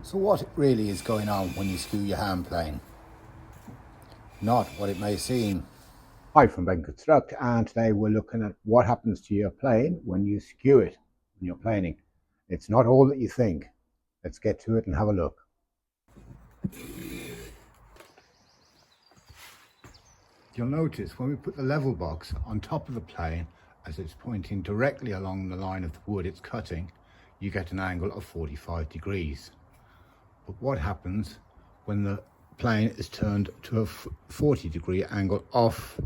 So what really is going on when you skew your hand plane? Not what it may seem. Hi from Ben Construct, and today we're looking at what happens to your plane when you skew it when you're planing. It's not all that you think. Let's get to it and have a look. You'll notice when we put the level box on top of the plane, as it's pointing directly along the line of the wood it's cutting, you get an angle of 45 degrees. But what happens when the plane is turned to a 40-degree angle off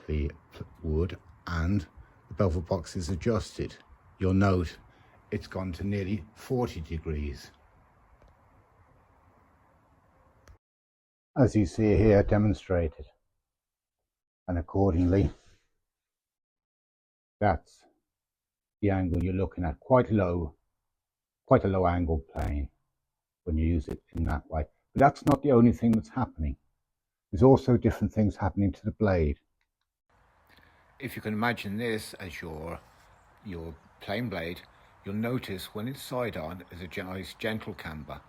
the wood and the bevel box is adjusted? You'll note it's gone to nearly 40 degrees. As you see here demonstrated, and accordingly that's the angle you're looking at. Quite a low angle plane when you use it in that way. But that's not the only thing that's happening. There's also different things happening to the blade. If you can imagine this as your plane blade, you'll notice when it's side on is a nice gentle camber,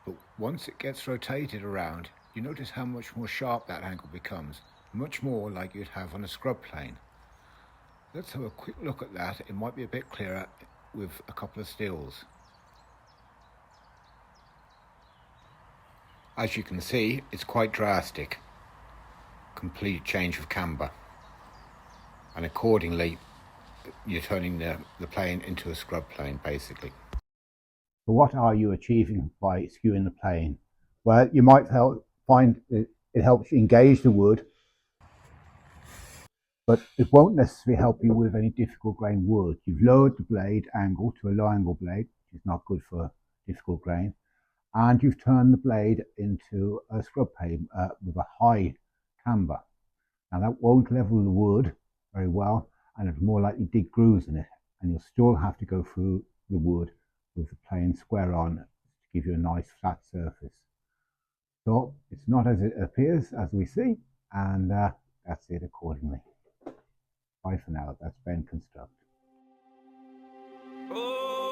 but once it gets rotated around, you notice how much more sharp that angle becomes, much more like you'd have on a scrub plane. Let's have a quick look at that. It might be a bit clearer with a couple of stills. As you can see, it's quite drastic. Complete change of camber. And accordingly, you're turning the plane into a scrub plane, basically. But what are you achieving by skewing the plane? Well, you might find it helps you engage the wood, but it won't necessarily help you with any difficult grain wood. You've lowered the blade angle to a low angle blade, which is not good for difficult grain, and you've turned the blade into a scrub plane with a high camber. Now that won't level the wood very well, and it'll more likely dig grooves in it, and you'll still have to go through the wood with the plane square on to give you a nice flat surface. So it's not as it appears, as we see, and that's it accordingly. Bye for now. That's Ben Construct. Oh.